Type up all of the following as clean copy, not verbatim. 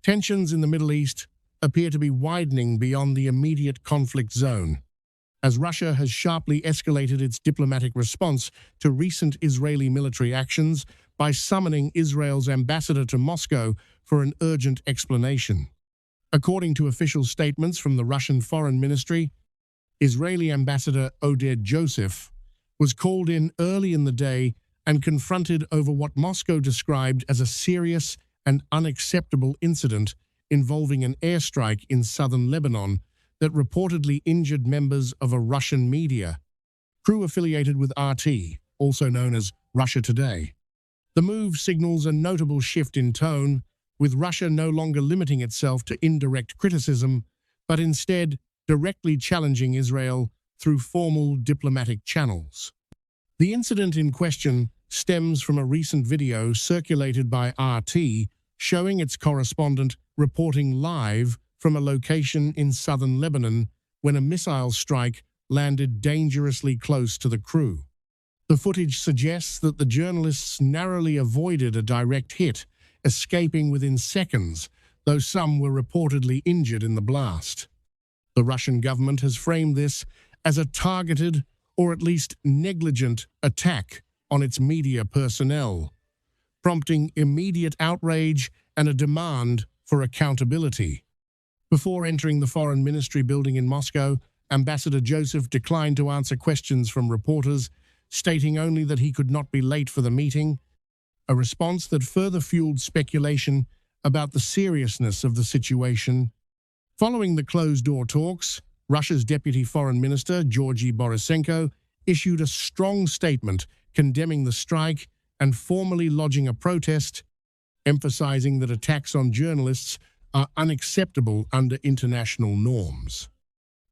Tensions in the Middle East appear to be widening beyond the immediate conflict zone, as Russia has sharply escalated its diplomatic response to recent Israeli military actions by summoning Israel's ambassador to Moscow for an urgent explanation. According to official statements from the Russian Foreign Ministry, Israeli Ambassador Oded Joseph was called in early in the day and confronted over what Moscow described as a serious and unacceptable incident involving an airstrike in southern Lebanon that reportedly injured members of a Russian media crew affiliated with RT, also known as Russia Today. The move signals a notable shift in tone, with Russia no longer limiting itself to indirect criticism, but instead directly challenging Israel through formal diplomatic channels. The incident in question stems from a recent video circulated by RT showing its correspondent reporting live from a location in southern Lebanon when a missile strike landed dangerously close to the crew. The footage suggests that the journalists narrowly avoided a direct hit, escaping within seconds, though some were reportedly injured in the blast. The Russian government has framed this as a targeted, or at least negligent, attack on its media personnel, prompting immediate outrage and a demand for accountability. Before entering the Foreign Ministry building in Moscow, Ambassador Joseph declined to answer questions from reporters, stating only that he could not be late for the meeting, a response that further fueled speculation about the seriousness of the situation. Following the closed-door talks, Russia's Deputy Foreign Minister, Georgy Borisenko, issued a strong statement condemning the strike and formally lodging a protest, emphasizing that attacks on journalists are unacceptable under international norms.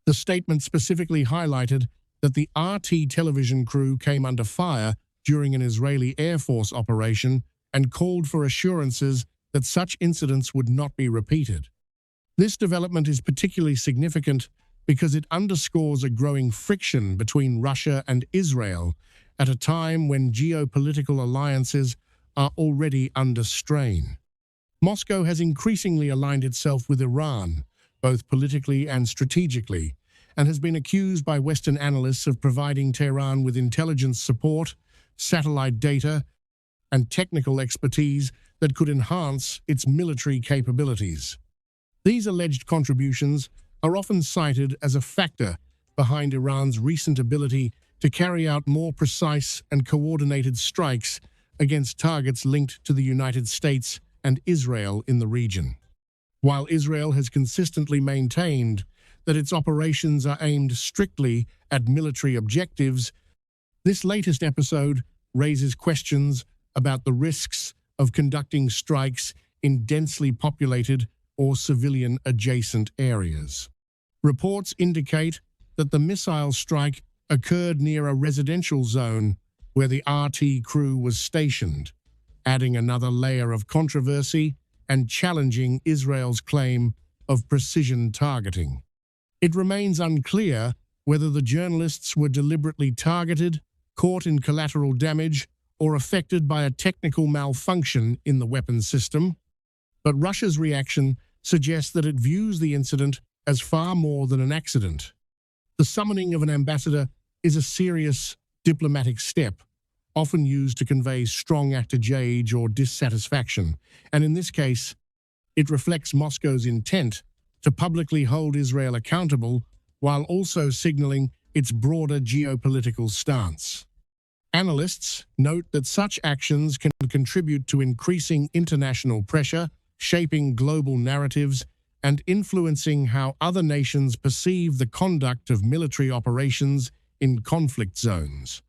The statement specifically highlighted that the RT television crew came under fire during an Israeli Air Force operation and called for assurances that such incidents would not be repeated. This development is particularly significant because it underscores a growing friction between Russia and Israel at a time when geopolitical alliances are already under strain. Moscow has increasingly aligned itself with Iran, both politically and strategically, and has been accused by Western analysts of providing Tehran with intelligence support, satellite data, and technical expertise that could enhance its military capabilities. These alleged contributions are often cited as a factor behind Iran's recent ability to carry out more precise and coordinated strikes against targets linked to the United States and Israel in the region. While Israel has consistently maintained that its operations are aimed strictly at military objectives, this latest episode raises questions about the risks of conducting strikes in densely populated or civilian-adjacent areas. Reports indicate that the missile strike occurred near a residential zone where the RT crew was stationed, adding another layer of controversy and challenging Israel's claim of precision targeting. It remains unclear whether the journalists were deliberately targeted, caught in collateral damage, or affected by a technical malfunction in the weapons system, but Russia's reaction suggests that it views the incident as far more than an accident. The summoning of an ambassador is a serious diplomatic step, often used to convey strong outrage or dissatisfaction, and in this case, it reflects Moscow's intent to publicly hold Israel accountable while also signaling its broader geopolitical stance. Analysts note that such actions can contribute to increasing international pressure, shaping global narratives, and influencing how other nations perceive the conduct of military operations in conflict zones.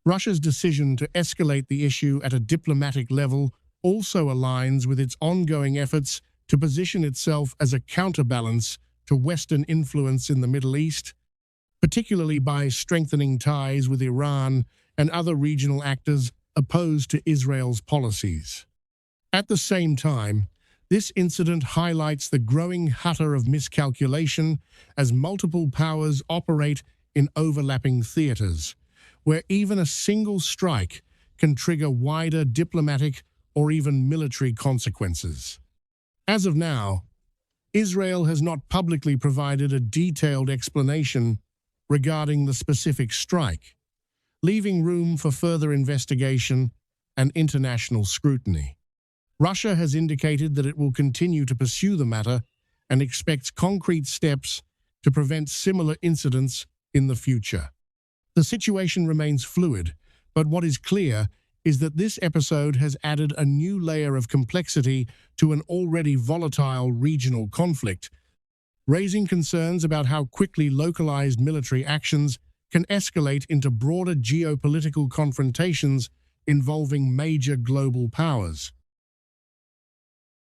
Russia's decision to escalate the issue at a diplomatic level also aligns with its ongoing efforts to position itself as a counterbalance to Western influence in the Middle East, particularly by strengthening ties with Iran and other regional actors opposed to Israel's policies. At the same time, this incident highlights the growing hutter of miscalculation as multiple powers operate in overlapping theaters, where even a single strike can trigger wider diplomatic or even military consequences. As of now, Israel has not publicly provided a detailed explanation regarding the specific strike, leaving room for further investigation and international scrutiny. Russia has indicated that it will continue to pursue the matter and expects concrete steps to prevent similar incidents in the future. The situation remains fluid, but what is clear is that this episode has added a new layer of complexity to an already volatile regional conflict, raising concerns about how quickly localized military actions can escalate into broader geopolitical confrontations involving major global powers.